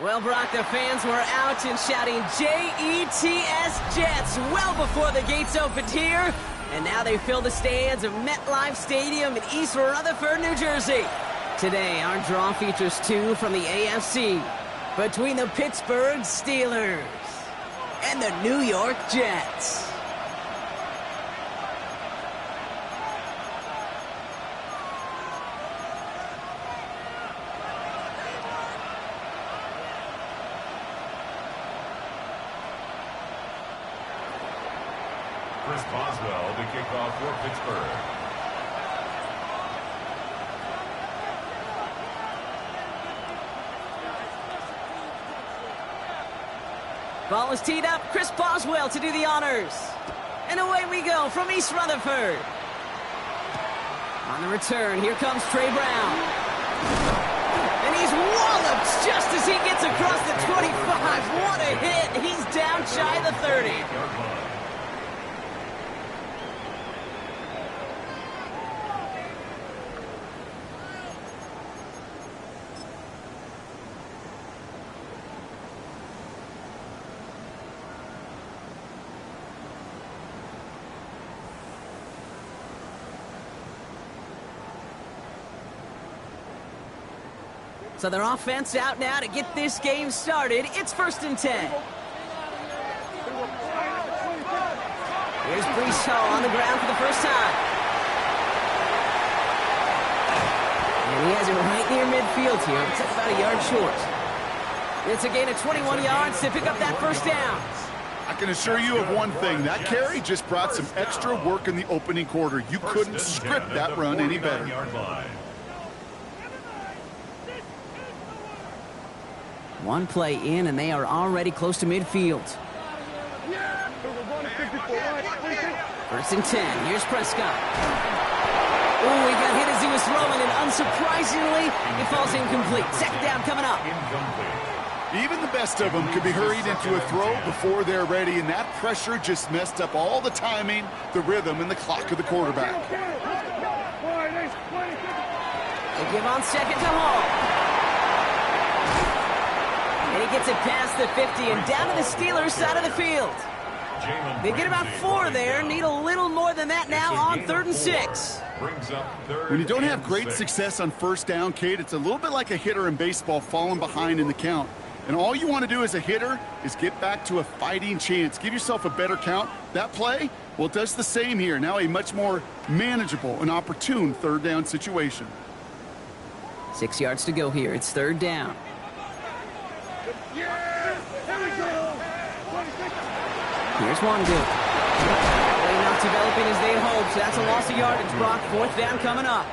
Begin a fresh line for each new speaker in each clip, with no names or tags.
Well, Brock, the fans were out and shouting J-E-T-S Jets well before the gates opened here. And now they fill the stands of MetLife Stadium in East Rutherford, New Jersey. Today, our draw features two from the AFC between the Pittsburgh Steelers and the New York Jets.
Chris Boswell to kick off for Pittsburgh.
Ball is teed up. Chris Boswell to do the honors. And away we go from East Rutherford. On the return, here comes Trey Brown. And he's walloped just as he gets across the 25. What a hit. He's down shy of the 30. So their offense out now to get this game started. It's 1st and 10. Here's Breece Hall on the ground for the first time. And he has it right near midfield here. It's about a yard short. It's a gain of 21 yards to pick up that first down.
I can assure you of one thing. That carry just brought some extra work in the opening quarter. You couldn't script that run any better.
One play in, and they are already close to midfield. 1st and 10. Here's Prescott. Oh, he got hit as he was throwing, and unsurprisingly, it falls incomplete. 2nd down coming up.
Even the best of them could be hurried into a throw before they're ready, and that pressure just messed up all the timing, the rhythm, and the clock of the quarterback.
They give on 2nd to Hall. And he gets it past the 50 and down to the Steelers side of the field. They get about 4 there. Need a little more than that now on 3rd and 6.
When you don't have great success on 1st down, Kate, it's a little bit like a hitter in baseball falling behind in the count. And all you want to do as a hitter is get back to a fighting chance. Give yourself a better count. That play, well, it does the same here. Now a much more manageable and opportune 3rd down situation.
6 yards to go here. It's 3rd down. Here's Wandu. Play not developing as they'd hoped, so that's a loss of yardage, Brock. 4th down coming up.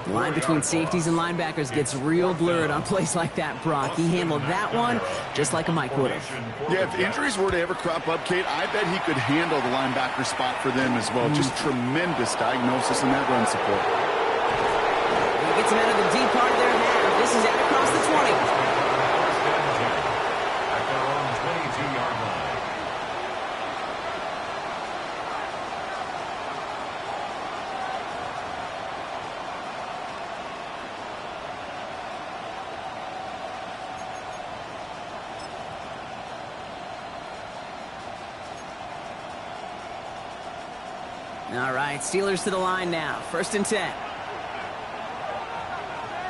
The line between safeties and linebackers gets real blurred on plays like that, Brock. He handled that one just like a Mike would have.
Yeah, if injuries were to ever crop up, Kate, I bet he could handle the linebacker spot for them as well. Just tremendous diagnosis in that run support.
He gets him out of the deep part of their half. This is out across the 20. All right, Steelers to the line now. 1st and 10.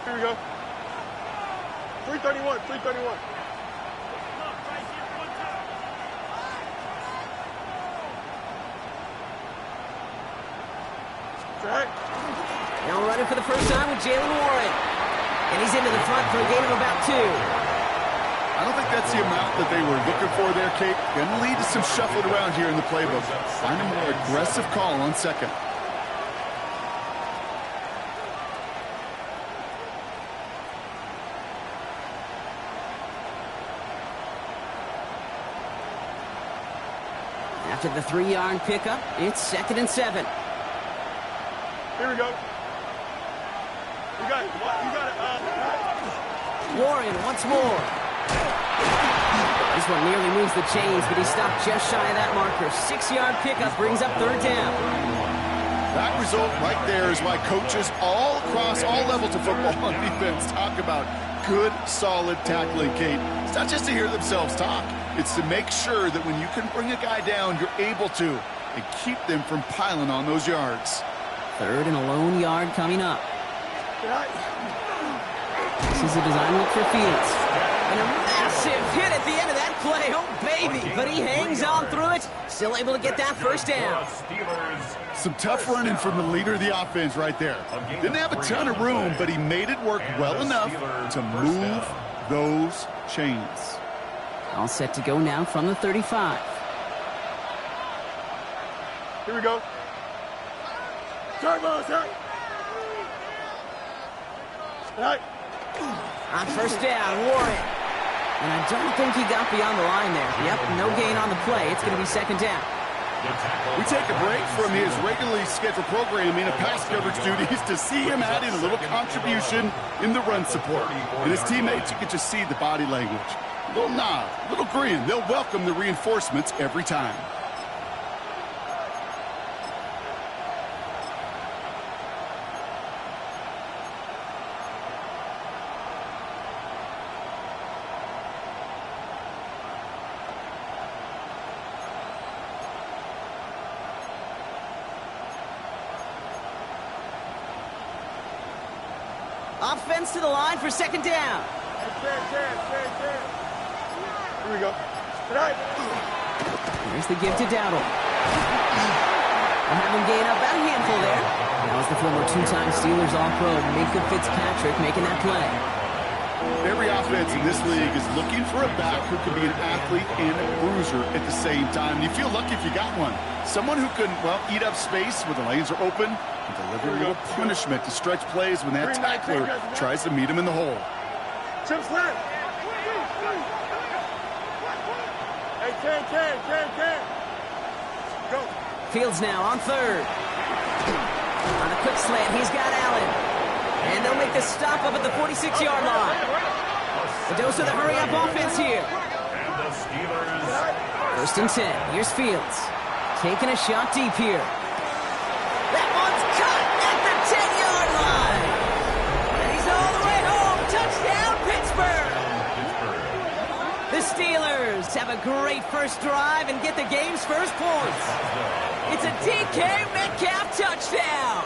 Here we go. 331, 331. Track.
Now running for the first time with Jaylen Warren. And he's into the front for a gain of about 2.
I don't think that's the amount that they were looking for there, Kate. Going to lead to some shuffling around here in the playbook. Find a more aggressive call on 2nd.
After the 3-yard pickup, it's 2nd and 7.
Here we go. You got it.
Warren once more. This one nearly moves the chains, but he stopped just shy of that marker. 6-yard pickup brings up 3rd down.
That result right there is why coaches all across all levels of football on defense talk about good, solid tackling, Kate. It's not just to hear themselves talk. It's to make sure that when you can bring a guy down, you're able to, and keep them from piling on those yards.
3rd and a lone yard coming up. This is a design look for Fields. And a massive hit at the end of that play. Oh, baby. But he hangs on through it. Still able to get that 1st down.
Some tough running from the leader of the offense right there. Didn't have a ton of room, but he made it work well enough to move those chains.
All set to go now from the 35.
Here we go. Turbos, hey. Right.
On 1st down, Warren. And I don't think he got beyond the line there. Yep, no gain on the play. It's going to be 2nd down.
We take a break from his regularly scheduled programming of pass coverage duties to see him adding a little contribution in the run support. And his teammates, you can just see the body language. A little nod, a little grin. They'll welcome the reinforcements every time.
Offense to the line for 2nd down.
Here we go. Right.
Here's the give to Dowdle. We'll have him gain up about a handful there. That was the former 2-time Steelers All-Pro, Minkah Fitzpatrick, making that play.
Every offense in this league is looking for a back who can be an athlete and a bruiser at the same time. And you feel lucky if you got one. Someone who can, well, eat up space when the lanes are open and deliver a little punishment to stretch plays when that tackler tries to meet him in the hole.
Chip slant. Hey, can. Go.
Fields now on 3rd. On a quick slant, he's got Allen. And they'll make the stop up at the 46-yard line. A dose of the hurry-up offense here.
And the Steelers.
1st and 10. Here's Fields. Taking a shot deep here. That one's cut at the 10-yard line. And he's all the way home. Touchdown, Pittsburgh. The Steelers have a great first drive and get the game's first points. It's a DK Metcalf touchdown.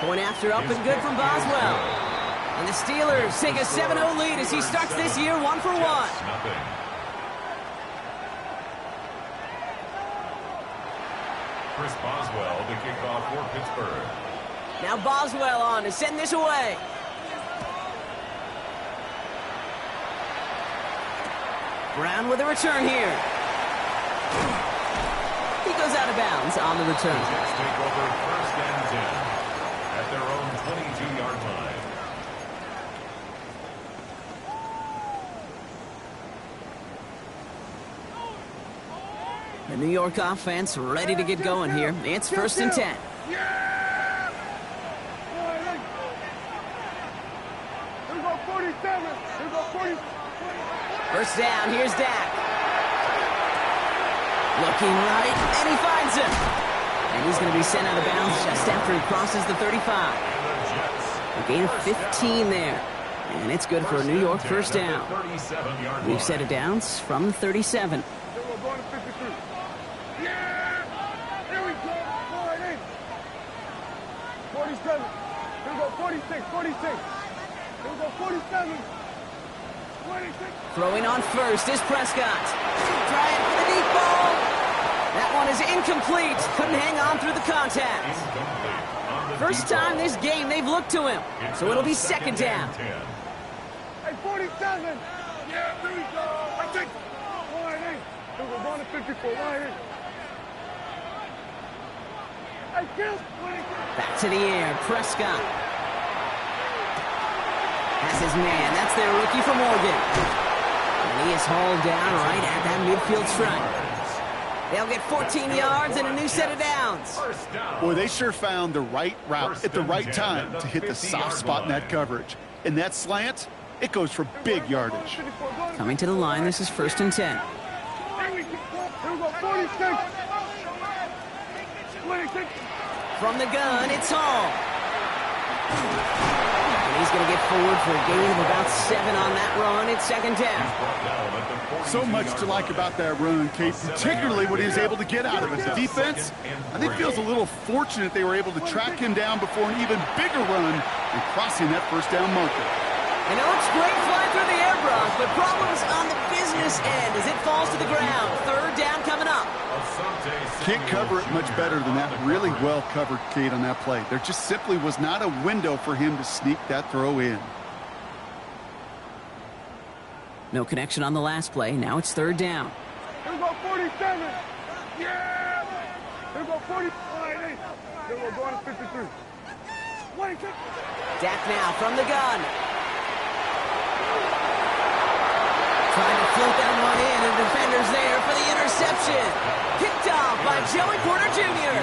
Point after up and good from Boswell. And the Steelers take a 7-0 lead as he starts this year 1-for-1.
Chris Boswell to kick off for Pittsburgh.
Now Boswell on to send this away. Brown with a return here. He goes out of bounds on the return.
Jets take over 1st and 10 at their own 22-yard line.
The New York offense ready to get going here. It's 1st and 10. First down, here's Dak. Looking right, and he finds him. And he's going to be sent out of bounds just after he crosses the 35. A gain of 15 there. And it's good for a New York 1st down. We've set it downs from the 37. Throwing on 1st is Prescott. Trying for the deep ball. That one is incomplete. Couldn't hang on through the contact. First time this game they've looked to him. So it'll be 2nd down.
Hey, 47. Yeah, there we go. I take line 8. We're going to 54. Line 8. Hey, kill.
Back to the air. Prescott has his man. That's their rookie from Oregon. And he is hauled down right at that midfield stripe. They'll get 14 yards and a new set of downs.
Boy, they sure found the right route at the right time to hit the soft spot in that coverage. And that slant, it goes for big yardage.
Coming to the line, this is 1st and 10. From the gun, it's Hall. And he's going to get forward for a gain of about 7 on that run. It's 2nd down.
So much to like about that run, Kate, particularly what he was able to get out of it. The defense, I think, feels a little fortunate they were able to track him down before an even bigger run and crossing that 1st down marker.
And it looks great flying through the air, Brock, but problems on the business end as it falls to the ground. 3rd down coming up.
Can't cover it much better than that. Really well covered, Kate, on that play. There just simply was not a window for him to sneak that throw in.
No connection on the last play. Now it's 3rd down.
Here we go, 47. Yeah! Here we go, 45. Here we go, going to 53.
Dak now from the gun. Trying to float that one in, and defender's there for the interception. Picked off by Joey Porter Jr.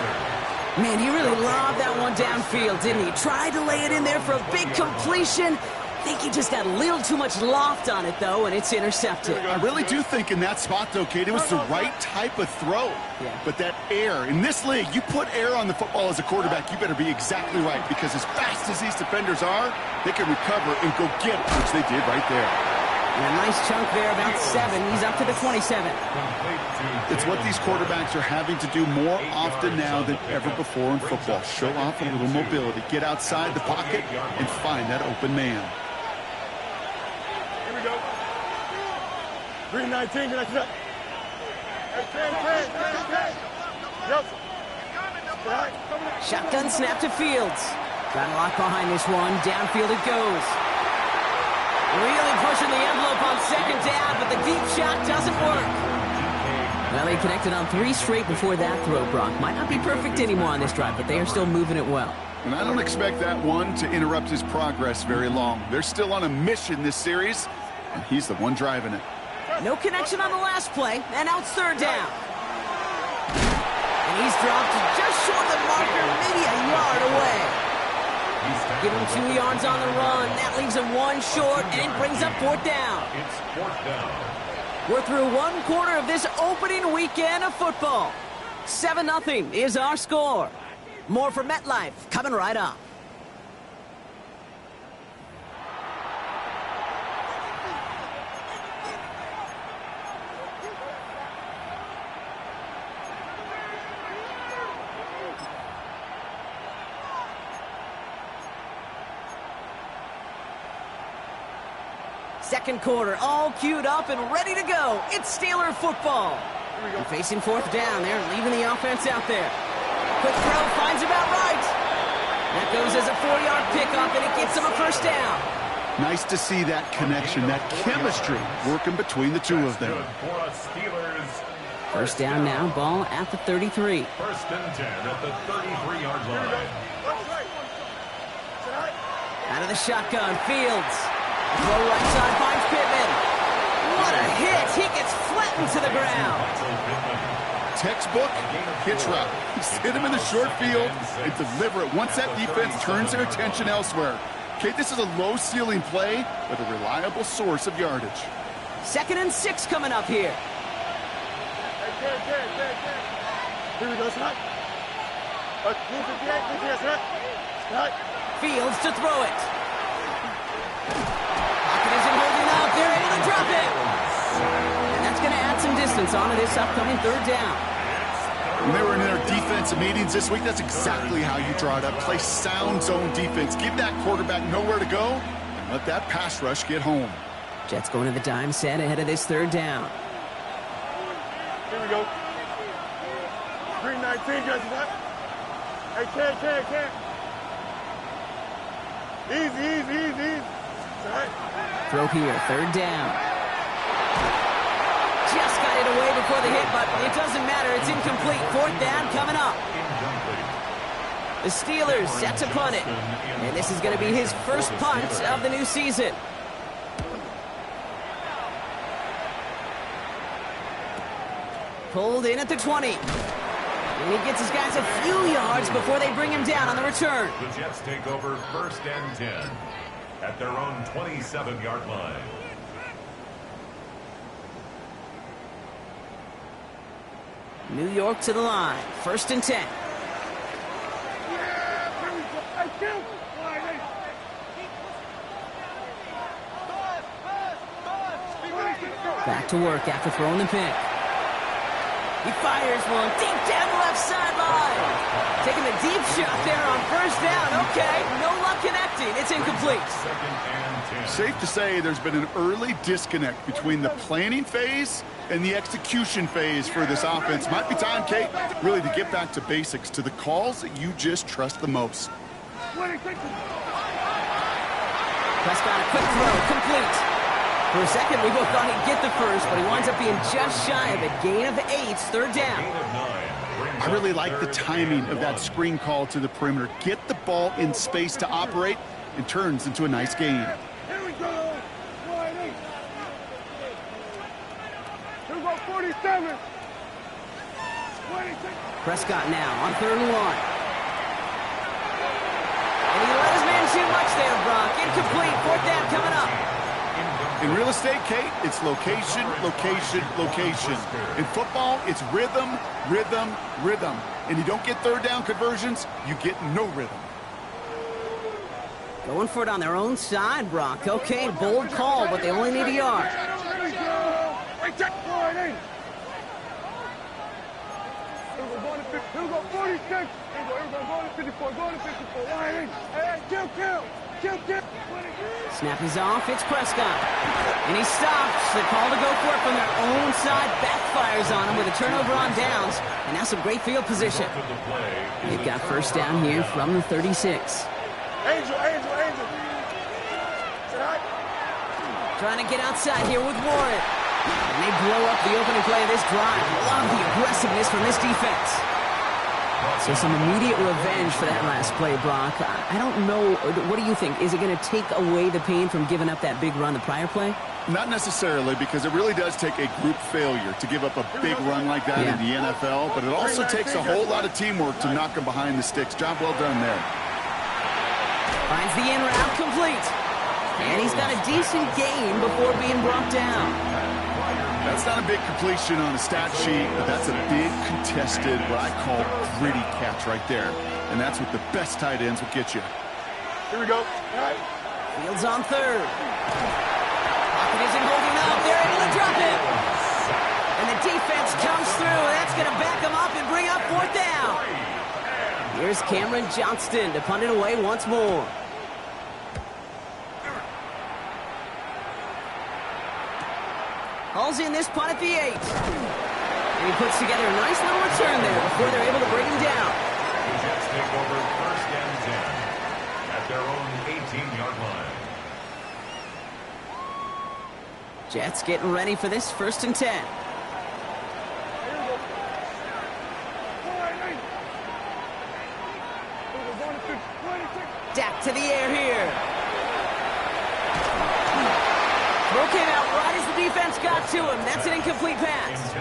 Man, he really lobbed that one downfield, didn't he? Tried to lay it in there for a big completion. I think he just got a little too much loft on it, though, and it's intercepted.
I really do think in that spot, though, Kate, it was the right type of throw.
Yeah.
But that air, in this league, you put air on the football as a quarterback, you better be exactly right, because as fast as these defenders are, they can recover and go get it, which they did right there.
And a nice chunk there, about 7. He's up to the 27.
It's what these quarterbacks are having to do more often now than ever before in football. Show off a little mobility, get outside the pocket, and find that open man.
Here we go. 319, get that. Yep.
Shotgun snap to Fields. Got a lock behind this one. Downfield it goes. Really pushing the envelope on 2nd down, but the deep shot doesn't work. Well, they connected on 3 straight before that throw, Brock. Might not be perfect anymore on this drive, but they are still moving it well.
And I don't expect that one to interrupt his progress very long. They're still on a mission this series, and he's the one driving it.
No connection on the last play, and now it's 3rd down. And he's dropped just short of the marker, maybe a yard away. Give him 2 yards on the run. That leaves him 1 short, and it brings up 4th down.
It's 4th down.
We're through 1 quarter of this opening weekend of football. 7-0 is our score. More from MetLife coming right up. Second quarter, all queued up and ready to go. It's Steeler football. And facing 4th down, they're leaving the offense out there. Quick throw finds about right. That goes as a 4-yard pickup, and it gets them a 1st down.
Nice to see that connection, that chemistry working between the two of them.
1st down now, ball at the 33.
1st and 10 at the 33-yard line.
Out of the shotgun, Fields. Throw right side finds Pittman. What a hit! He gets flattened to the ground.
Textbook hitch route. Just hit him in the short field and deliver it once that defense turns their attention elsewhere. Okay, this is a low-ceiling play, but a reliable source of yardage.
2nd and 6 coming up here.
Here we go, Scott.
Fields to throw it. Pocket isn't holding up. They're able to drop it. And that's going to add some distance onto this upcoming 3rd down.
When they were in their defensive meetings this week, that's exactly how you draw it up. Play sound zone defense. Give that quarterback nowhere to go and let that pass rush get home.
Jets going to the dime set ahead of this 3rd down.
Here we go. 319, guys. Hey, can't. Easy.
Throw here, 3rd down. Just got it away before the hit, but it doesn't matter. It's incomplete. 4th down coming up. The Steelers set to punt it. And this is going to be his first punt of the new season. Pulled in at the 20. And he gets his guys a few yards before they bring him down on the return.
The Jets take over 1st and 10 at their own 27-yard line.
New York to the line. 1st and 10. Back to work after throwing the pick. He fires one deep down the left sideline. Taking the deep shot there on 1st down. Okay, no luck connecting. It's incomplete.
2nd and 10.
Safe to say there's been an early disconnect between the planning phase and the execution phase for this offense. Might be time, Kate, really to get back to basics, to the calls that you just trust the most.
Prescott, a quick throw, complete. For a second, we both thought he'd get the first, but he winds up being just shy of a gain of 8, 3rd down.
I really like the timing of that screen call to the perimeter. Get the ball in space to operate, and turns into a nice gain.
Here we go. 47. 26.
Prescott now on 3rd and 1. And he let his man too much there, Brock. Incomplete. 4th down coming up.
In real estate, Kate, it's location, location, location. In football, it's rhythm, rhythm, rhythm. And you don't get 3rd down conversions, you get no rhythm.
Going for it on their own side, Brock. Okay, bold call, but they only need a yard.
Here we go. Right there. 48. Here we go, 46. Here we go, going to 54, going to 54. 48. Hey, kill.
Snap is off, it's Prescott. And he stops. The call to go for it from their own side backfires on him with a turnover on downs. And now some great field position. They've got 1st down here from the 36.
Angel.
Trying to get outside here with Warren. And they blow up the opening play of this drive. Love the aggressiveness from this defense. So some immediate revenge for that last play, Brock. I don't know. What do you think? Is it going to take away the pain from giving up that big run the prior play?
Not necessarily, because it really does take a group failure to give up a big run like that in the NFL, but it also takes a whole lot of teamwork to knock them behind the sticks. Job well done there.
Finds the in route complete. And he's got a decent gain before being brought down.
That's not a big completion on the stat sheet, but that's a big contested, what I call gritty catch right there. And that's what the best tight ends will get you.
Here we go.
Fields on 3rd. Pocket isn't holding up. They're able to drop it. And the defense comes through, and that's going to back them up and bring up 4th down. Here's Cameron Johnston to punt it away once more. Hauls in this punt at the 8. And he puts together a nice little return there before they're able to bring him down.
The Jets take over 1st and 10 at their own 18-yard line.
Jets getting ready for this 1st and 10. Dak to the air here. Throw came out right as the defense got to him. That's an incomplete pass.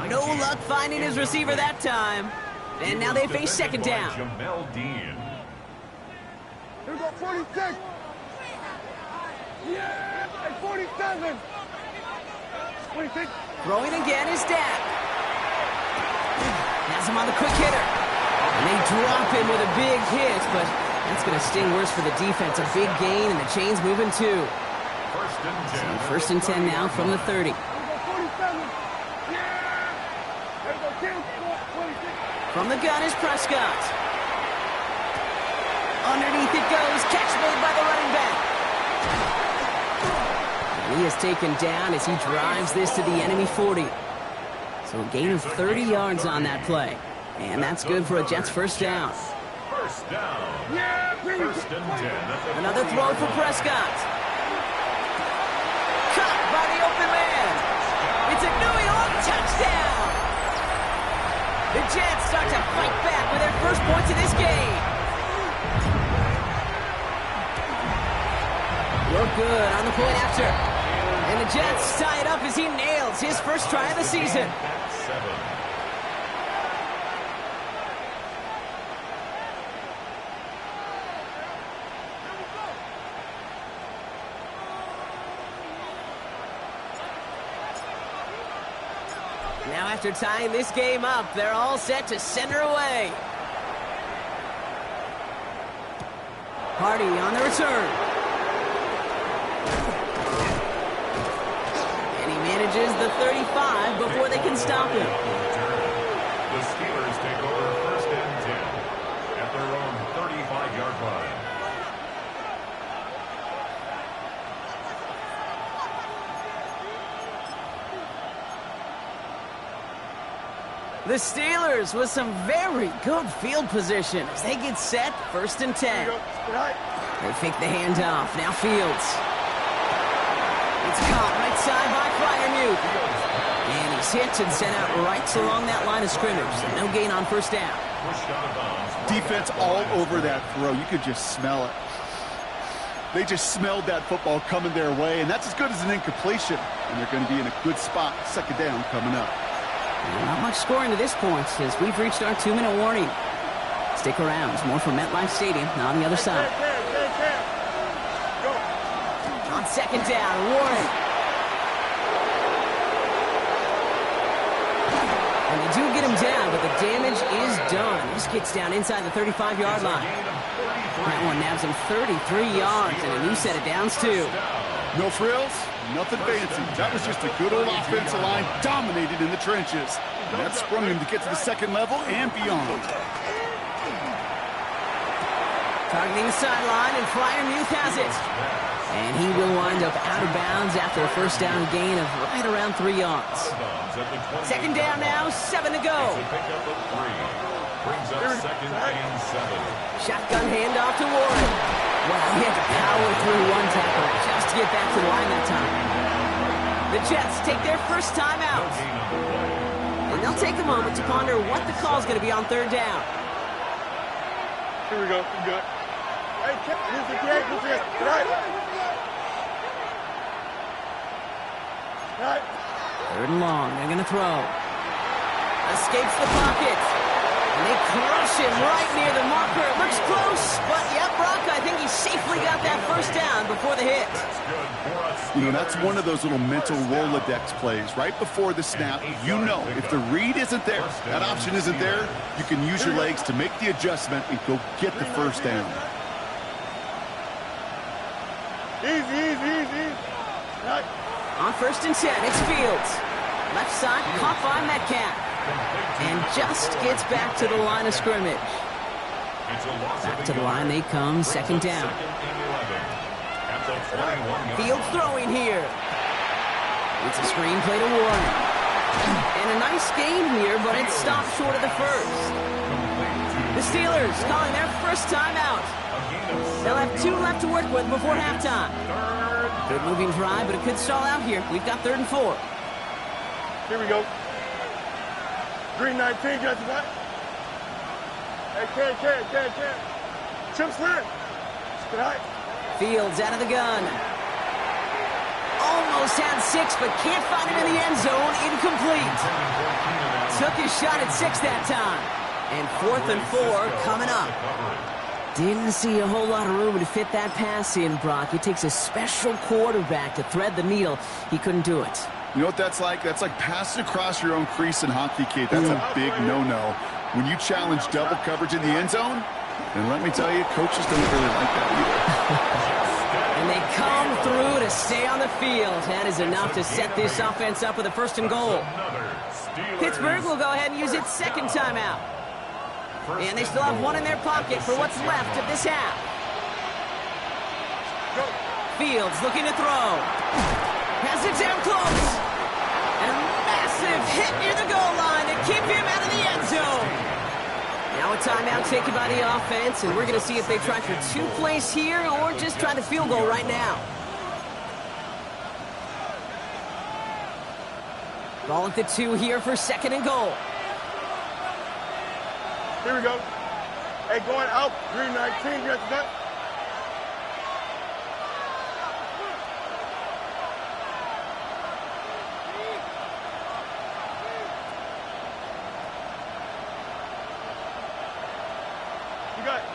No luck finding his receiver that time. And now they face 2nd down.
Jamel Dean.
Here we go, 46. Yeah, 47. 26.
Throwing again is Dak. Has him on the quick hitter. And they drop him with a big hit, but that's going to sting worse for the defense. A big gain, and the chain's moving too. 1st and 10 now from the 30. From the gun is Prescott. Underneath it goes. Catch made by the running back. And he is taken down as he drives this to the enemy 40. So a gain of 30 yards on that play. And that's good for a Jets 1st down.
1st down. 1st and 10.
Another throw for Prescott. Caught by the open man. It's a New York touchdown. The Jets start to fight back with their first points of this game. Look good on the point after. And the Jets tie it up as he nails his first try of the season.
7.
Now after tying this game up, they're all set to send her away. Hardy on the return. And he manages the 35 before they can stop him.
The Steelers take over 1st and 10 at their own 35-yard line.
The Steelers with some very good field position as they get set, 1st and 10. They fake the handoff. Now Fields. It's caught right side by Freiermuth. And he's hit and sent out right along that line of scrimmage. So no gain on 1st down.
Defense all over that throw. You could just smell it. They just smelled that football coming their way, and that's as good as an incompletion. And they're going to be in a good spot. 2nd down coming up.
Not much scoring to this point as we've reached our 2-minute warning. Stick around. There's more from MetLife Stadium on the other side. On 2nd down, Warren. And they do get him down, but the damage is done. This gets down inside the 35-yard line. That one nabs him 33 yards and a new set of downs, too.
No frills, nothing fancy. That was just a good old offensive line dominated in the trenches. And that sprung him to get to the 2nd level and beyond.
Targeting the sideline, and Freiermuth has it. And he will wind up out of bounds after a 1st down gain of right around 3 yards. 2nd down now, 7 to go.
Brings up 2nd and 7.
Shotgun handoff to Warren. Wow, he had to power through one tackle just to get back to the line that time. The Jets take their 1st time out. And they'll take a moment to ponder what the call is going to be on 3rd down.
Here we go. We're good. Hey, who's the kid? Who's the kid? Right.
3rd and long. They're going to throw. Escapes the pocket. And they crush him right near the marker. It looks close, but yep, Brock, I think he safely got that 1st down before the hit.
You know, that's one of those little mental Rolodex plays. Right before the snap, you know if the read isn't there, that option isn't there, you can use your legs to make the adjustment and go get the 1st down.
Easy. Right.
On 1st and 10, it's Fields. Left side, caught by Metcalf. And just gets back to the line of scrimmage. Back to the line they come, 2nd down. Fields throwing here. It's a screen play to Warren. And a nice gain here, but it stopped short of the 1st. The Steelers calling their 1st timeout. They'll have 2 left to work with before halftime. Good moving drive, but it could stall out here. We've got 3rd and 4.
Here we go. Green 19, just that. Hey, can. Chip slant. Right.
Fields out of the gun. Almost had 6, but can't find him in the end zone. Incomplete. Took his shot at 6 that time. And 4th and 4 coming up. Didn't see a whole lot of room to fit that pass in, Brock. It takes a special quarterback to thread the needle. He couldn't do it.
You know what that's like? That's like passing across your own crease in hockey, Kate. That's a big no-no. When you challenge double coverage in the end zone, and let me tell you, coaches don't really like that either.
And they come through to stay on the field. That is enough to set this offense up with a 1st and goal. Pittsburgh will go ahead and use its 2nd timeout. And they still have 1 in their pocket for what's left of this half. Fields looking to throw. Has it down close. And a massive hit near the goal line to keep him out of the end zone. Now a timeout taken by the offense, and we're going to see if they try for 2 plays here or just try the field goal right now. Ball at the 2 here for 2nd and goal.
Here we go. Hey, going out. Green 19, just that.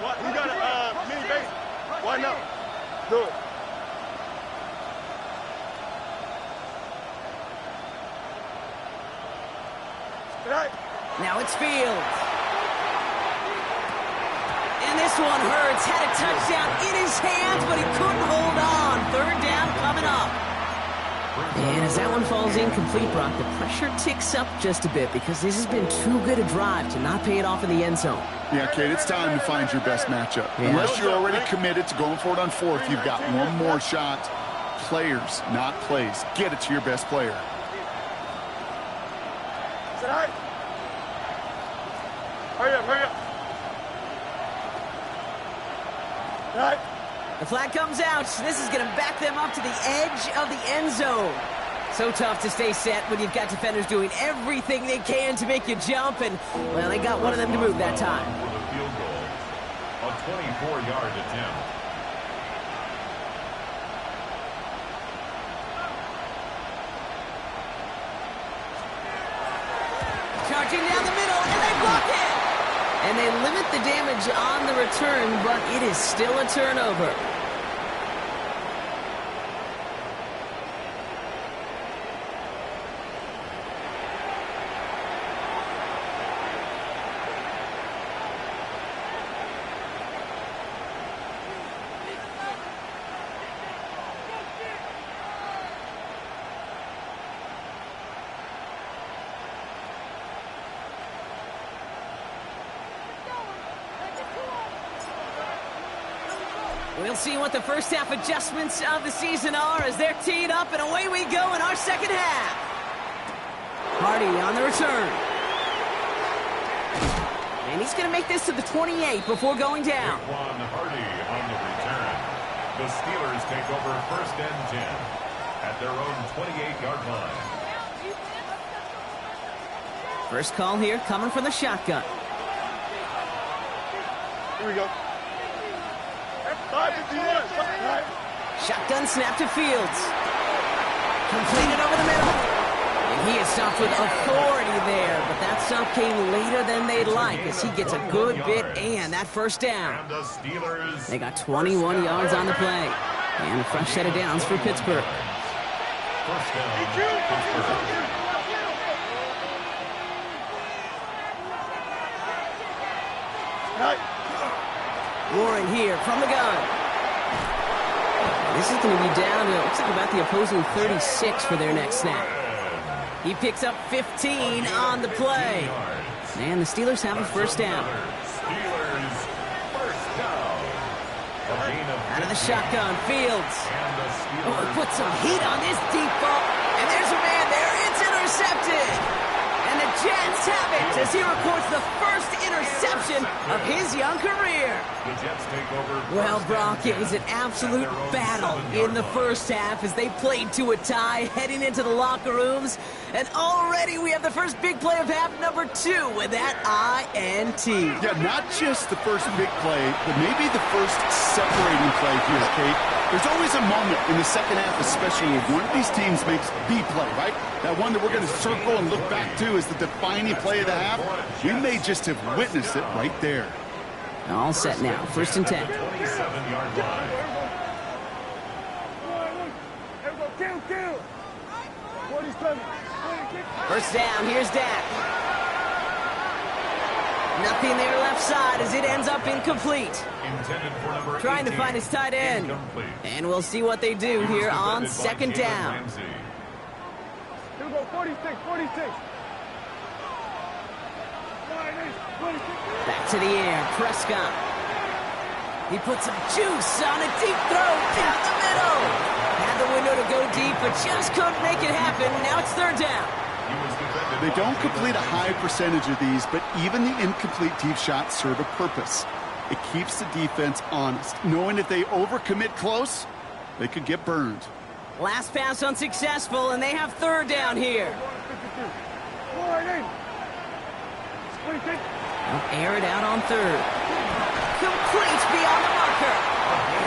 You got a mini base. Why not? Do it. Right.
Now it's Fields. And this one hurts. Had a touchdown in his hands, but he couldn't hold on. Third down coming up. And as that one falls incomplete, Brock, the pressure ticks up just a bit because this has been too good a drive to not pay it off in the end zone.
Yeah, Kate, it's time to find your best matchup. Yeah. Unless you're already committed to going for it on fourth, you've got one more shot. Players, not plays. Get it to your best player.
Is that all right? Hurry up, hurry up. All right.
The flag comes out. This is going to back them up to the edge of the end zone. So tough to stay set when you've got defenders doing everything they can to make you jump, and, well, they got one of them to move that time.
For the field goal, a 24-yard attempt.
Charging down the middle, and they block it! And they limit the damage on the return, but it is still a turnover. We'll see what the first half adjustments of the season are as they're teed up, and away we go in our second half. Hardy on the return. And he's going to make this to the 28 before going down.
Juan Hardy on the return. The Steelers take over first and 10 at their own 28-yard line.
First call here coming from the shotgun.
Here we go. 5-51. Right.
Shotgun snap to Fields. Completed over the middle. And he is stopped with authority there, but that stop came later than they'd like as he gets a good bit and that first down.
And the Steelers,
They got 21 yards on the play. And a fresh set of downs for Pittsburgh.
first down, Pittsburgh.
Right.
Warren here from the gun. This is going to be down to, it looks like about the opposing 36 for their next snap. He picks up 15 on the play. And the Steelers have a first down.
Steelers first down.
Out of the shotgun, Fields.
And the
Oh,
Steelers
put some heat on this deep ball. And there's a man there. It's intercepted. And the Jets have it as he records the first interception of his young career.
The Jets take over.
Well, Brock, it was an absolute battle in the first half as they played to a tie, heading into the locker rooms. And already we have the first big play of half number 2 with that INT.
Yeah, not just the first big play, but maybe the first separating play here, Kate. There's always a moment in the second half, especially if one of these teams makes the play, right? That one that we're going to circle and look back to as the defining play of the half. We may just have witnessed it right there.
All set now, first and 10.
27-yard line.
Everybody, kill. 47.
First down, here's Dak. Nothing there left side as it ends up incomplete.
Intended for number
Trying to
18.
find his tight end.
Incomplete.
And we'll see what they do
He was
here on
defended by
second
Jalen
down.
Ramsey.
Here we go, 46. 26.
Back to the air, Prescott. He puts some juice on a deep throw down the middle. Had the window to go deep, but just couldn't make it happen. Now it's third down.
He was defended
They
by
don't
Jalen
complete a
Ramsey.
high percentage of these, but even the incomplete deep shots serve a purpose. It keeps the defense honest, knowing if they overcommit close, they could get burned.
Last pass unsuccessful, and they have third down here.
26.
They'll air it out on third. Complete beyond the marker.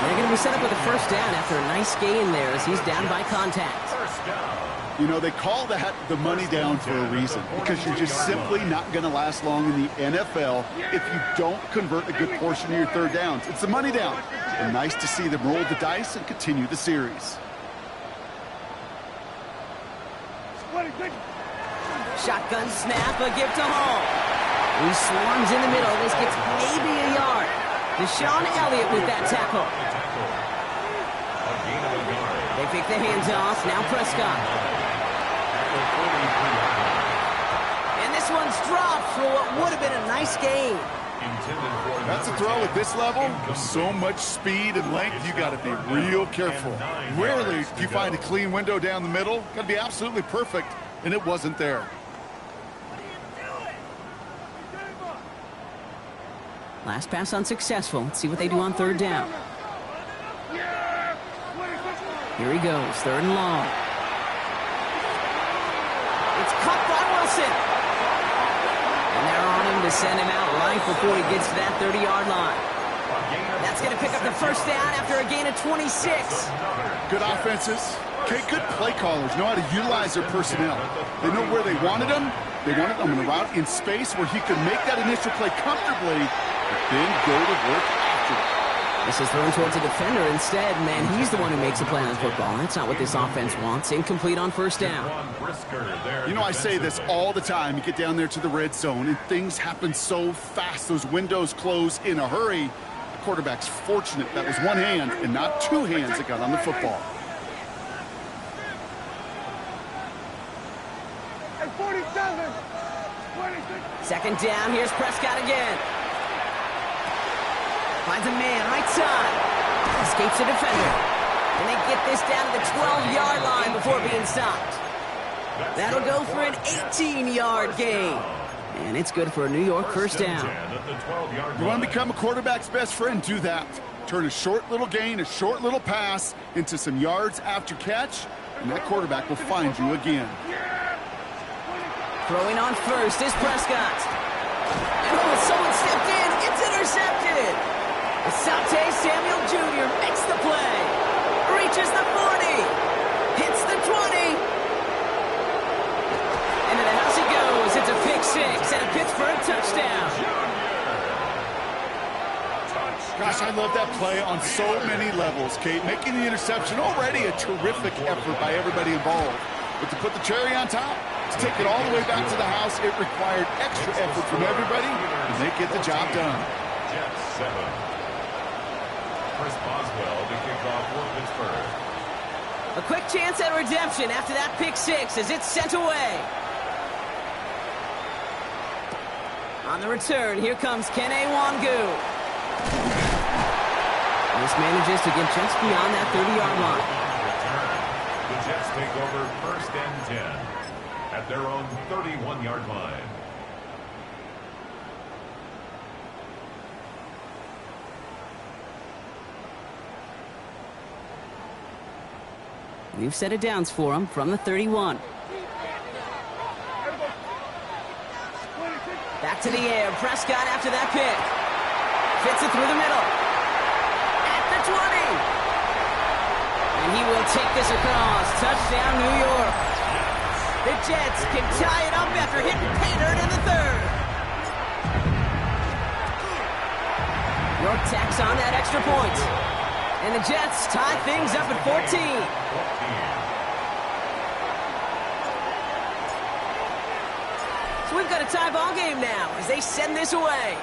They're going to be set up with a first down after a nice gain there as he's down by contact.
First down.
You know, they call that the money down for a reason, because you're just simply not going to last long in the NFL if you don't convert a good portion of your third downs. It's the money down. And nice to see them roll the dice and continue the series.
Shotgun snap, a give to Hall. He swarms in the middle. This gets maybe a yard. Deshaun Elliott with that tackle. They pick the hands off. Now Prescott. And this one's dropped for what would have been a nice gain.
That's a throw at this level. With so much speed and length, you got to be real careful. Rarely do you find a clean window down the middle. Got to be absolutely perfect, and it wasn't there.
Last pass unsuccessful. Let's see what they do on third down. Here he goes, third and long. It's caught by Wilson. And they're on him to send him out right before he gets to that 30-yard line. That's going to pick up the first down after a gain of 26.
Good offenses. Okay, good play callers know how to utilize their personnel. They know where they wanted him. They wanted him in a route in space where he could make that initial play comfortably, but then go to work after it.
This is thrown towards a defender instead. Man, he's the one who makes a play on football. That's not what this offense wants. Incomplete on first down.
You know, I say this all the time. You get down there to the red zone, and things happen so fast. Those windows close in a hurry. The quarterback's fortunate that was one hand and not two hands that got on the football.
At 47, 26.
Second down. Here's Prescott again. Finds a man right side. Escapes a defender. And they get this down to the 12-yard line before being stopped. That'll go for an 18-yard gain. And it's good for a New York first down.
You want to become a quarterback's best friend? Do that. Turn a short little gain, a short little pass into some yards after catch, and that quarterback will find you again.
Throwing on first is Prescott. And oh, someone stepped in. It's intercepted. Asante Samuel Jr. makes the play. Reaches the 40. Hits the 20. Into the house he goes. It's a pick six and a Pittsburgh touchdown.
Gosh, I love that play on so many levels, Kate. Making the interception, already a terrific effort by everybody involved. But to put the cherry on top, to take it all the way back to the house, it required extra effort from everybody, and they get the job done.
Jets 7. Chris Boswell to kick off for Pittsburgh.
A quick chance at redemption after that pick six as it's sent away. On the return, here comes Kene Wangu. This manages to get just beyond that 30-yard line.
The Jets take over first and 10 at their own 31-yard line.
New set of downs for him from the 31. Back to the air. Prescott after that pick. Fits it through the middle. At the 20. And he will take this across. Touchdown, New York. The Jets can tie it up after hitting pay dirt in the third. York tacks on that extra point. And the Jets tie things up at 14. So we've got a tie ball game now as they send this away.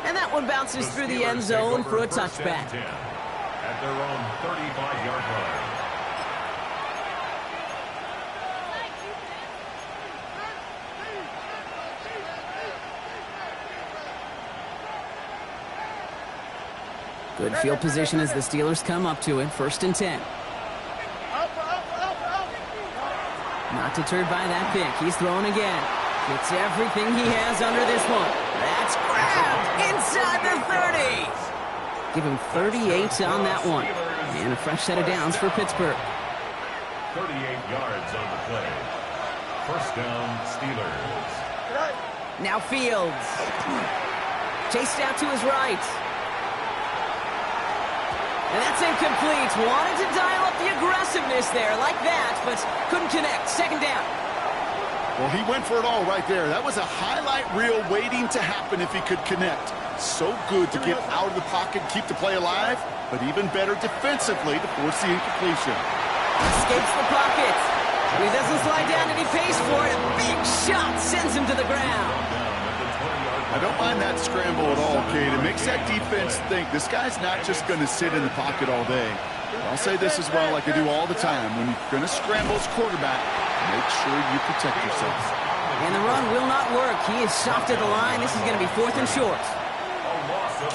And that one bounces through the end zone for a touchback.
At their own 35-yard line.
Good field position as the Steelers come up to it. First and 10. Not deterred by that pick. He's throwing again. Gets everything he has under this one. That's grabbed inside the 30. Give him 38 on that one. And a fresh set of downs for Pittsburgh.
38 yards on the play. First down, Steelers.
Now Fields. Chased out to his right. And that's incomplete. Wanted to dial up the aggressiveness there like that, but couldn't connect. Second down.
Well, he went for it all right there. That was a highlight reel waiting to happen if he could connect. So good to get out of the pocket, keep the play alive, but even better defensively to force the incompletion.
Escapes the pocket. He doesn't slide down and he pays for it. A big shot sends him to the ground.
I don't mind that scramble at all, Cade. It makes that defense think this guy's not just going to sit in the pocket all day. I'll say this as well like I do all the time. When you're going to scramble as quarterback, make sure you protect yourself.
And the run will not work. He is soft at the line. This is going to be 4th and short.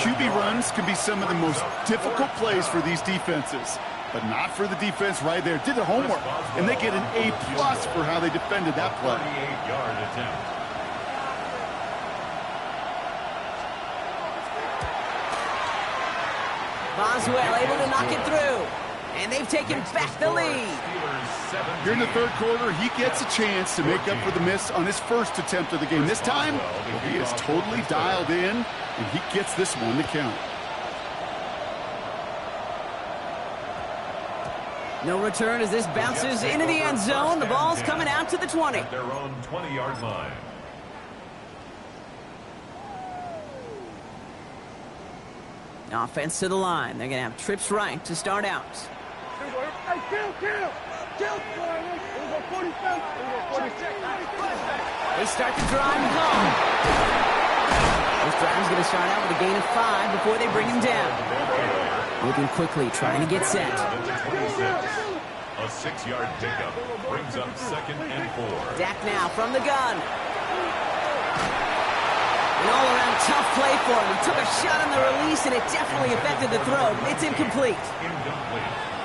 QB runs can be some of the most difficult plays for these defenses, but not for the defense right there. Did the homework, and they get an A+ for how they defended that play.
38-yard attempt.
Boswell able to knock it through. And they've taken back the lead.
Here in the third quarter, he gets a chance to make up for the miss on his first attempt of the game. This time, he is totally dialed in, and he gets this one to count.
No return as this bounces into the end zone. The ball's coming out to the 20.
At their own 20-yard line.
Offense to the line. They're going to have trips right to start out.
Hey, kill!
They start the drive and home. This drive's going to start out with a gain of 5 before they bring him down. Moving quickly, trying to get set.
A 6-yard pickup brings up 2nd and 4.
Dak now from the gun. An all-around tough play for him. He took a shot on the release, and it definitely affected the throw. It's incomplete.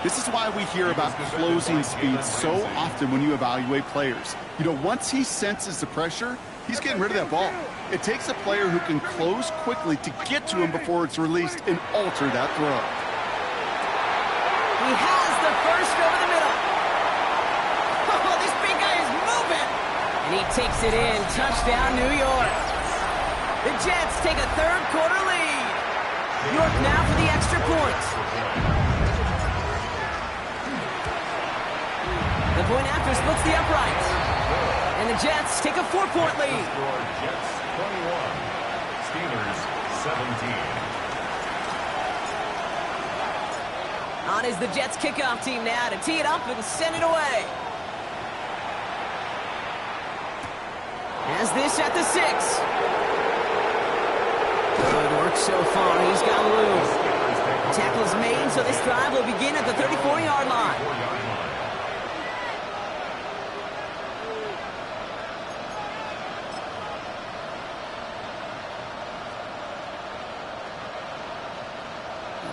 This is why we hear about closing speed so often when you evaluate players. You know, once he senses the pressure, he's getting rid of that ball. It takes a player who can close quickly to get to him before it's released and alter that throw.
He has the first over the middle. Oh, this big guy is moving. And he takes it in. Touchdown, New York. The Jets take a third quarter lead. York now for the extra point. The point after splits the uprights. And the Jets take a 4-point lead.
Jets 21, Steelers 17.
On is the Jets kickoff team now to tee it up and send it away. As this at the 6. Good work so far. He's got room. Tackle's made, so this drive will begin at the 34-yard line.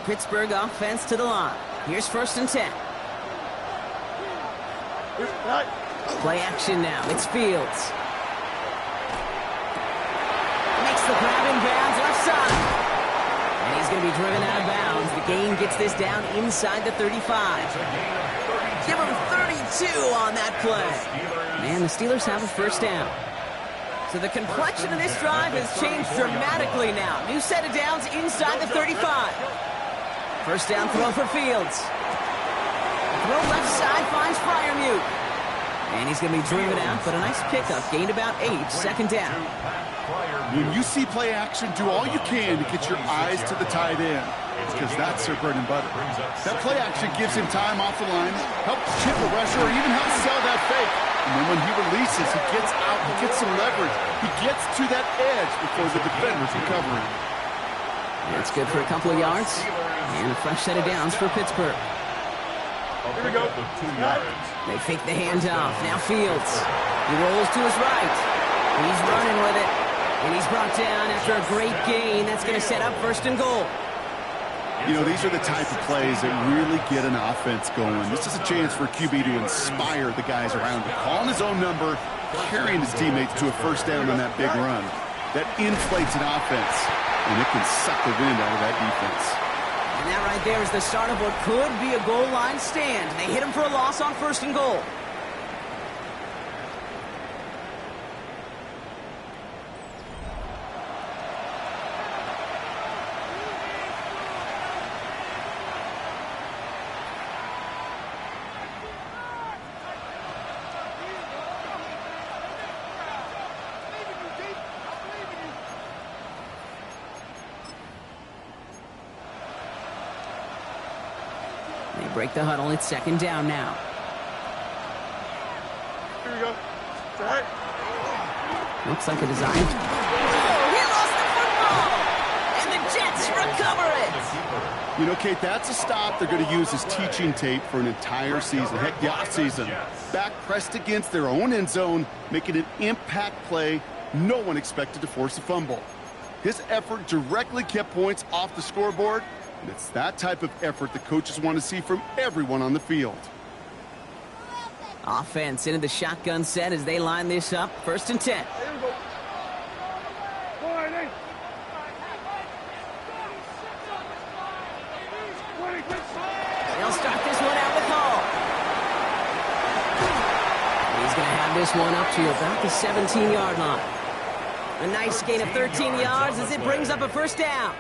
Pittsburgh offense to the line. Here's 1st and 10. Play action now. It's Fields. Makes the grab in bounds left side. And he's going to be driven out of bounds. The gain gets this down inside the 35. Give him 32 on that play. And the Steelers have a 1st down. So the complexion of this drive has changed dramatically now. New set of downs inside the 35. 1st down throw for Fields. Throw left side finds Freiermuth. And he's going to be driven out, but a nice pickup. Gained about 8. 2nd down.
When you see play action, do all you can to get your eyes to the tight end, because that's their bread and butter. That play action gives him time off the line, helps chip a rusher, or even helps sell that fake. And then when he releases, he gets out, he gets some leverage. He gets to that edge before the defender's recovering.
That's good for a couple of yards. And a fresh set of downs for Pittsburgh.
Here we go. 2 yards.
They fake the handoff. Now Fields. He rolls to his right. He's running with it. And he's brought down after a great gain. That's going to set up 1st and goal.
You know, these are the type of plays that really get an offense going. This is a chance for QB to inspire the guys around him. Calling his own number, carrying his teammates to a 1st down on that big run. That inflates an offense, and it can suck the wind out of that defense.
And that right there is the start of what could be a goal line stand. They hit him for a loss on 1st and goal. break the huddle. It's second down now.
Here we go. Set.
Looks like a design. Oh, he lost the football! And the Jets recover it!
You know, Kate, that's a stop they're going to use as teaching tape for an entire season. Heck, the offseason. Back pressed against their own end zone, making an impact play. No one expected to force a fumble. His effort directly kept points off the scoreboard, and it's that type of effort the coaches want to see from everyone on the field.
Offense into the shotgun set as they line this up. First and 10.
Here we go. 1-8. 26.
They'll start this one out with Hall. He's going to have this one up to about the 17-yard line. A nice gain of 13 yards as it brings up a first down.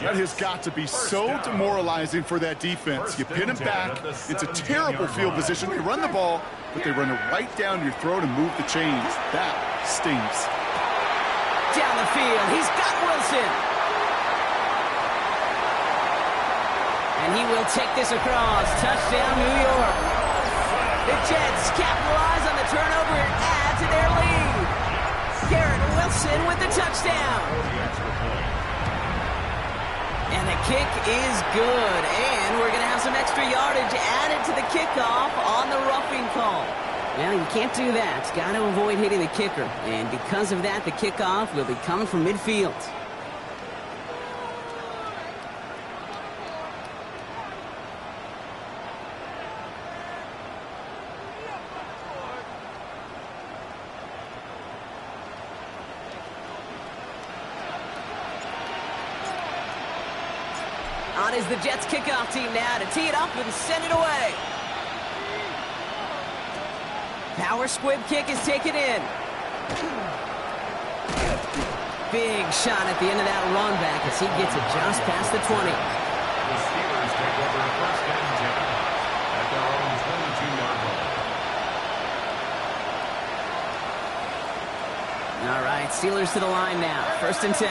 That has got to be so demoralizing for that defense. You pin them back. It's a terrible field position. They run the ball, but they run it right down your throat and move the chains. That stings.
Down the field, he's got Wilson. And he will take this across. Touchdown, New York. The Jets capitalize on the turnover and add to their lead. Garrett Wilson with the touchdown. And the kick is good. And we're going to have some extra yardage added to the kickoff on the roughing call. Well, you can't do that. Got to avoid hitting the kicker. And because of that, the kickoff will be coming from midfield. On is the Jets kickoff team now to tee it up and send it away. Power squib kick is taken in. Big shot at the end of that run back as he gets it just past the 20.
The Steelers take over first and 10 at their own 22-yard line.
All right, Steelers to the line now. First and 10.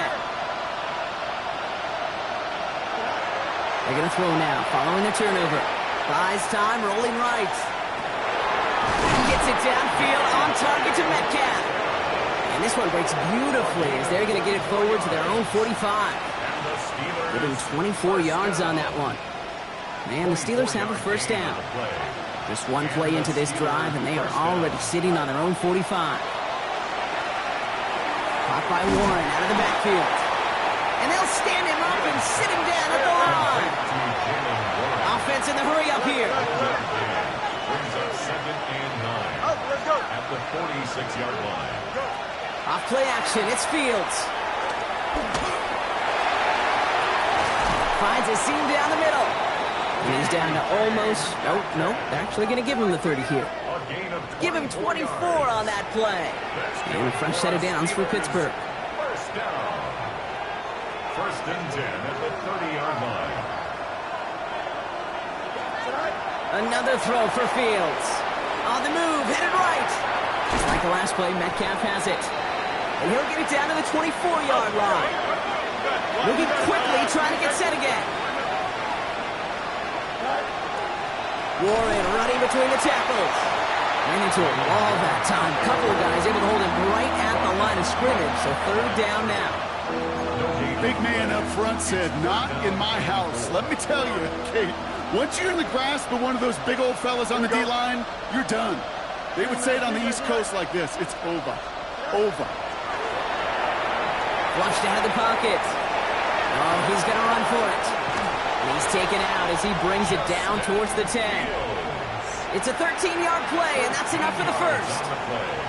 They're going to throw now, following the turnover. Buys time, rolling right. Gets it downfield, on target to Metcalf. And this one breaks beautifully as they're going to get it forward to their own 45. Within 24 yards on that one. And the Steelers have a first down. Just one play into this drive, and they are already sitting on their own 45. Caught by Warren out of the backfield. And they'll stand him up and sit him down at the line. Offense in the hurry up here.
Brings up second and 9 at the 46-yard line.
Off play action, it's Fields. Finds a seam down the middle. And he's down to almost, nope, they're actually going to give him the 30 here. Give him 24 on that play. And a fresh set of downs for Pittsburgh.
First down. First and 10 at the 30-yard line.
Another throw for Fields. On the move, headed right. Just like the last play, Metcalf has it. And he'll get it down to the 24-yard line. Moving quickly, trying to get set again. Warren running between the tackles. Ran into a wall that time. Couple of guys able to hold him right at the line of scrimmage. So third down now.
Big man up front said, not in my house. Let me tell you, Kate, once you're in the grasp of one of those big old fellas on the D-line, you're done. They would say it on the East Coast like this. It's over. Over.
Flushed out of the pocket. Oh, he's going to run for it. He's taken out as he brings it down towards the 10. It's a 13-yard play, and that's enough for the first.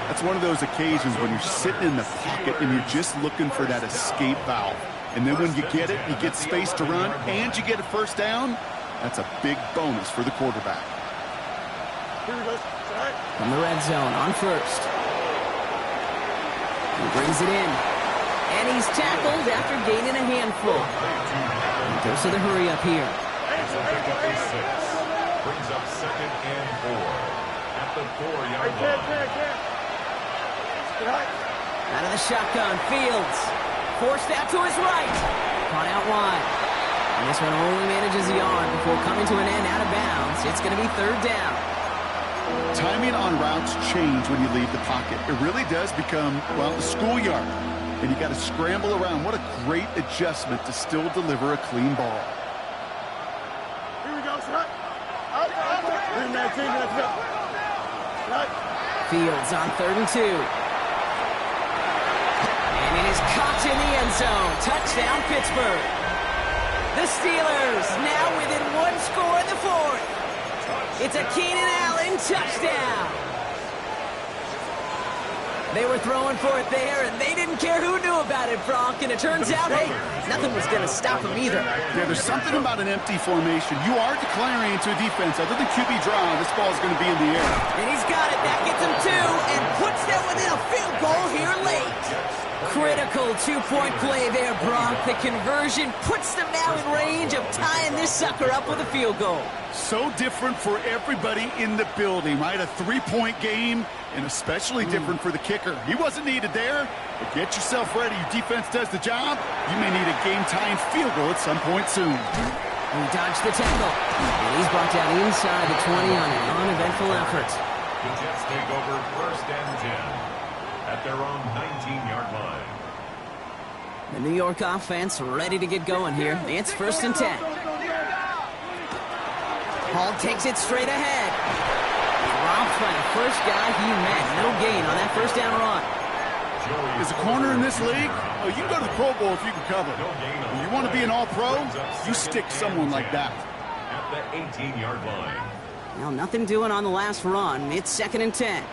That's one of those occasions when you're sitting in the pocket and you're just looking for that escape valve. And then when you get it, you get space to run, and you get a first down. That's a big bonus for the quarterback.
From the red zone on first. He brings it in. And he's tackled after gaining a handful. And goes to the hurry up here.
Brings up second and 4 at the 4-yard line.
Out of the shotgun, Fields. Forced out to his right. Caught out wide. And this one only manages the arm before coming to an end out of bounds. It's going to be third down.
Timing on routes change when you leave the pocket. It really does become, well, the schoolyard. And you got to scramble around. What a great adjustment to still deliver a clean ball.
Here we go, shot. Bring that team, let's go.
Fields on 3rd and 2. And it is caught in the end zone. Touchdown, Pittsburgh. The Steelers now within 1 score in the 4th. It's a Keenan Allen touchdown. They were throwing for it there, and they didn't care who knew about it, Bronk. And it turns out, hey, nothing was going to stop them either.
Yeah, there's something about an empty formation. You are declaring into a defense. Other than QB draw, this ball is going to be in the air.
And he's got it. That gets him 2 and puts them within a field goal here late. Critical 2-point play there, Bronk. The conversion puts them now in range of tying this sucker up with a field goal.
So different for everybody in the building, right? A 3-point game, and especially different for the kicker. He wasn't needed there, but get yourself ready. Your defense does the job. You may need a game-tying field goal at some point soon.
He dodged the tackle, and he's brought down inside the 20 on an uneventful effort.
The Jets take over 1st and 10 at their own 19-yard line.
The New York offense ready to get going here. It's 1st and 10. Hall takes it straight ahead. Dropped by the first guy he met. No gain on that 1st down run.
Is a corner in this league? Oh, you can go to the Pro Bowl if you can cover. When you want to be an all-pro, you stick someone like that.
At the 18-yard line.
Well, nothing doing on the last run. It's 2nd and 10.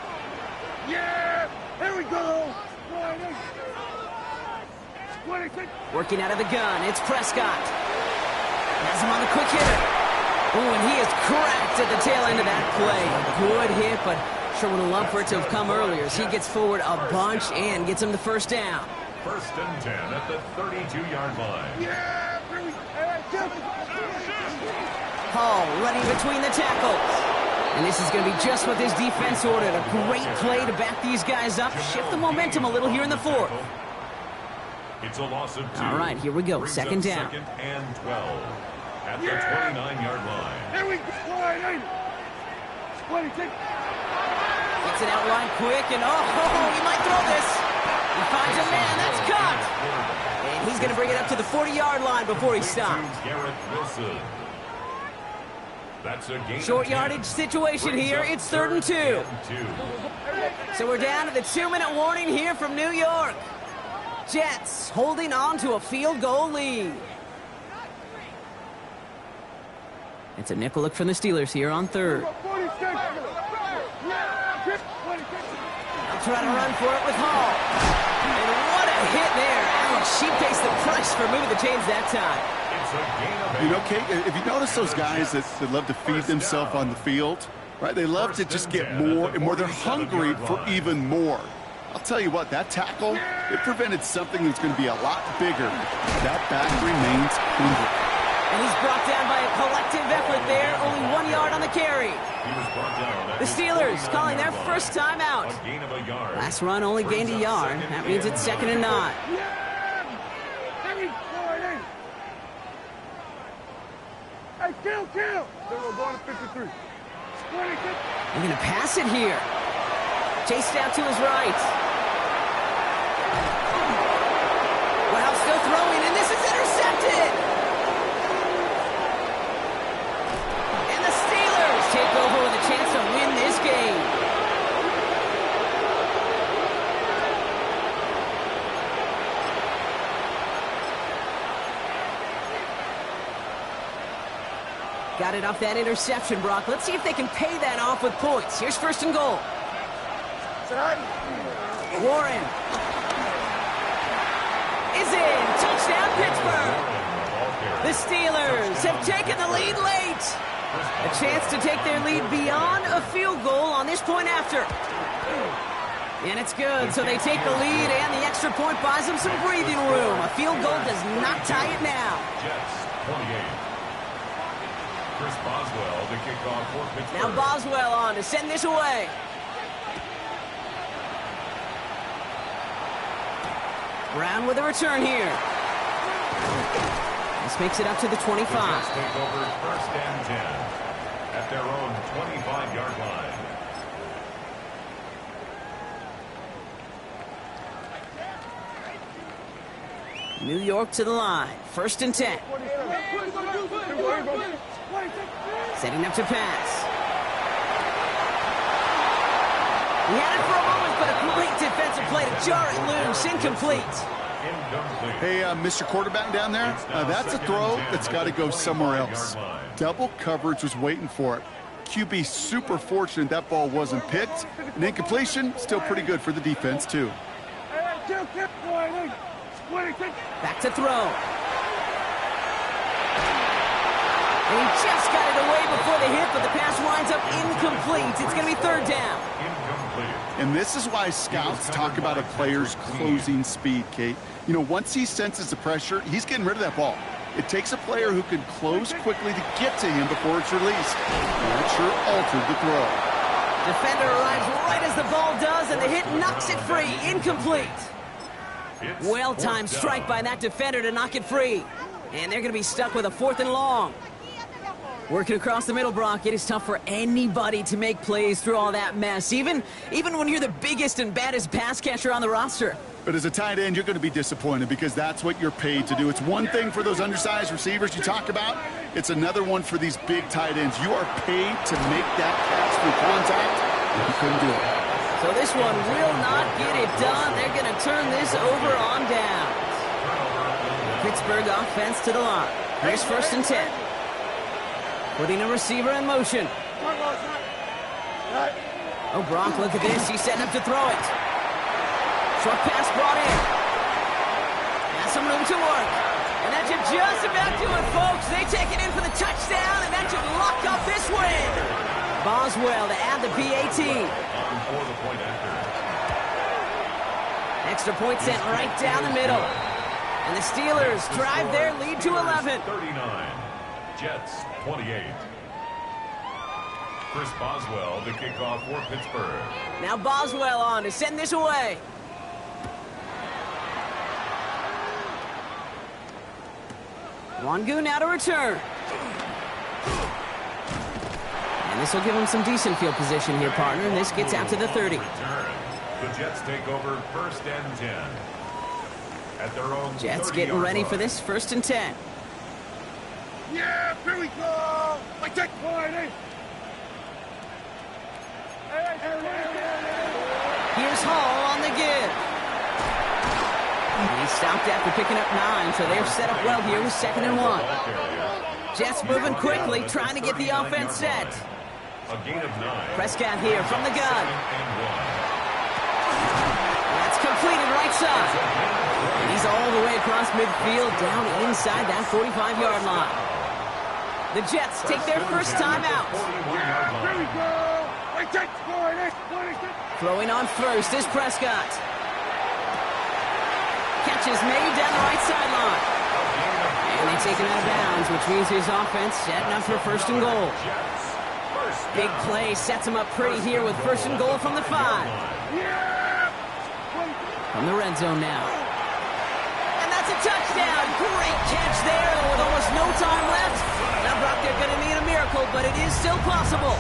Yeah! Here we go! 26.
Working out of the gun, it's Prescott. Has him on the quick hitter. Oh, and he is cracked at the tail end of that play. A good hit, but sure would have loved for it to have come earlier as he gets forward a bunch and gets him the 1st down.
1st and 10 at the 32-yard line.
Yeah! Here we go!
Hall running between the tackles. And this is going to be just what this defense ordered. A great play to back these guys up. Shift the momentum a little here in the 4th.
It's a loss of 2.
All right, here we go.
Brings
2nd
up
down.
2nd and 12 at the 29-yard line.
Here we go! 26.
Gets it out line quick, and he might throw this. He finds a man. That's caught. And he's going to bring it up to the 40-yard line before he stops.
Garrett Wilson. That's a gain.
Short yardage situation here. It's 3rd and 2. So we're down to the 2-minute warning here from New York. Jets holding on to a field goal lead. It's a nickel look from the Steelers here on 3rd. They'll try to run for it with Hall. And what a hit there. Alex, she pays the price for moving the chains that time.
You know, Kate, if you notice those guys that love to feed themselves on the field, right? They love to just get more and more. They're hungry for even more. I'll tell you what, that tackle, it prevented something that's going to be a lot bigger. That back remains hungry.
And he's brought down by a collective effort there. Only 1 yard on the carry. The Steelers calling their first time out. Last run only gained a yard. That means it's 2nd and 9.
Hey, kill! They were going to 53. 26.
They're going to pass it here. Chased out to his right. Wow, still throwing, and this is intercepted. And the Steelers take over with a chance to win this game. Got it off that interception, Brock. Let's see if they can pay that off with points. Here's 1st and goal. Warren is in. Touchdown, Pittsburgh. The Steelers have taken the lead late. A chance to take their lead beyond a field goal on this point after. And it's good, so they take the lead, and the extra point buys them some breathing room. A field goal does not tie it now.
Jets, 28. Chris Boswell to kick off for Pittsburgh.
Now Boswell on to send this away. Brown with a return here. This makes it up to the 25.
The Jets take over first and 10 at their own 25-yard line.
New York to the line. First and 10. Setting up to pass. He had it for a moment, but a great defensive play to jar it loose. Incomplete.
Hey, Mr. Quarterback down there, that's a throw that's got to go somewhere else. Double coverage was waiting for it. QB super fortunate that ball wasn't picked. An incompletion, still pretty good for the defense, too.
Back to throw. And he just got it away before the hit, but the pass winds up incomplete. It's going to be third down.
And this is why scouts talk about a player's closing speed, Kate. You know, once he senses the pressure, he's getting rid of that ball. It takes a player who can close quickly to get to him before it's released. And that sure altered the throw.
Defender arrives right as the ball does, and the hit knocks it free. Incomplete. Well-timed strike by that defender to knock it free. And they're going to be stuck with a 4th and long. Working across the middle, Brock, it is tough for anybody to make plays through all that mess, even when you're the biggest and baddest pass catcher on the roster.
But as a tight end, you're going to be disappointed because that's what you're paid to do. It's one thing for those undersized receivers you talk about. It's another one for these big tight ends. You are paid to make that catch through contact, and you couldn't do it.
So this one will not get it done. They're going to turn this over on down. Pittsburgh offense to the line. Here's first and 10. Putting a receiver in motion. Oh, Brock, look at this. He's setting up to throw it. Short pass brought in. Has some room to work. And that should just about do it, folks. They take it in for the touchdown, and that should lock up this win. Boswell to add the PAT. Extra point sent right down the middle. And the Steelers drive their lead to 11.
39. Jets 28. Chris Boswell to kick off for Pittsburgh.
Now Boswell on to send this away. Wangu now to return. And this will give him some decent field position here, partner. And this gets out to the 30.
The Jets take over first and 10. At their own
Jets getting ready for this first and 10.
Yeah, here we go. I take point.
Here's Hall on the give. He stopped after picking up 9, so they're set up well here with 2nd and 1. Jets moving quickly, trying to get the offense set.
A gain of 9.
Prescott here from the gun. That's completed right side. And he's all the way across midfield, down inside that 45-yard line. The Jets take their first time out.
Here we go. I take point.
Throwing on first is Prescott. Catch is made down the right sideline. And they take him out of bounds, which means his offense setting up for first and goal. Big play sets him up pretty here with first and goal from the 5. From the red zone now. And that's a touchdown. Great catch there with almost no time left. Now, Brock, they're going to need a miracle, but it is still possible.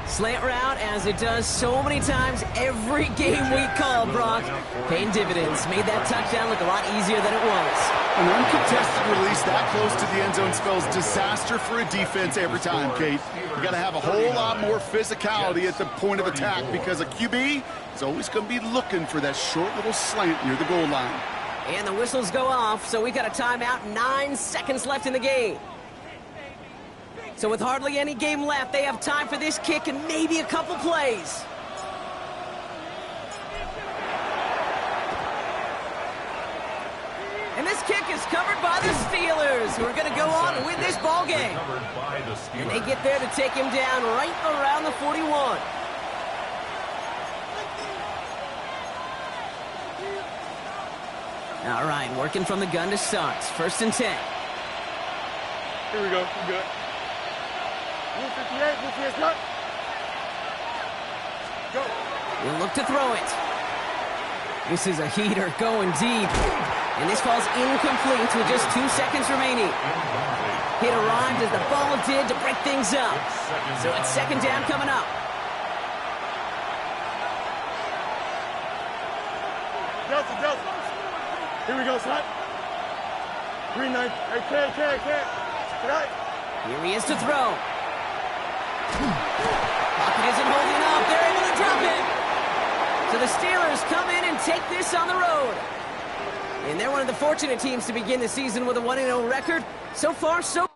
Slant route, as it does so many times every game we call, Brock. Paying dividends. Made that touchdown look a lot easier than it was.
An uncontested release that close to the end zone spells disaster for a defense every time, Kate. You got to have a whole lot more physicality at the point of attack because a QB is always going to be looking for that short little slant near the goal line.
And the whistles go off, so we got a timeout. 9 seconds left in the game. So with hardly any game left, they have time for this kick and maybe a couple plays. And this kick is covered by the Steelers, who are going to go on and win this ball game. And they get there to take him down right around the 41. All right, working from the gun to start. First and 10.
Here we go. We good. 158, cut. Go.
We'll look to throw it. This is a heater going deep. And this ball's incomplete with just 2 seconds remaining. Hit arrived as the ball did to break things up. So it's second down coming up.
Delta. Here we go, son. 3-9. Hey, can't. Tonight.
Here he is to throw. Pocket isn't holding up. They're able to drop it. So the Steelers come in and take this on the road. And they're one of the fortunate teams to begin the season with a 1-0 record. So far, so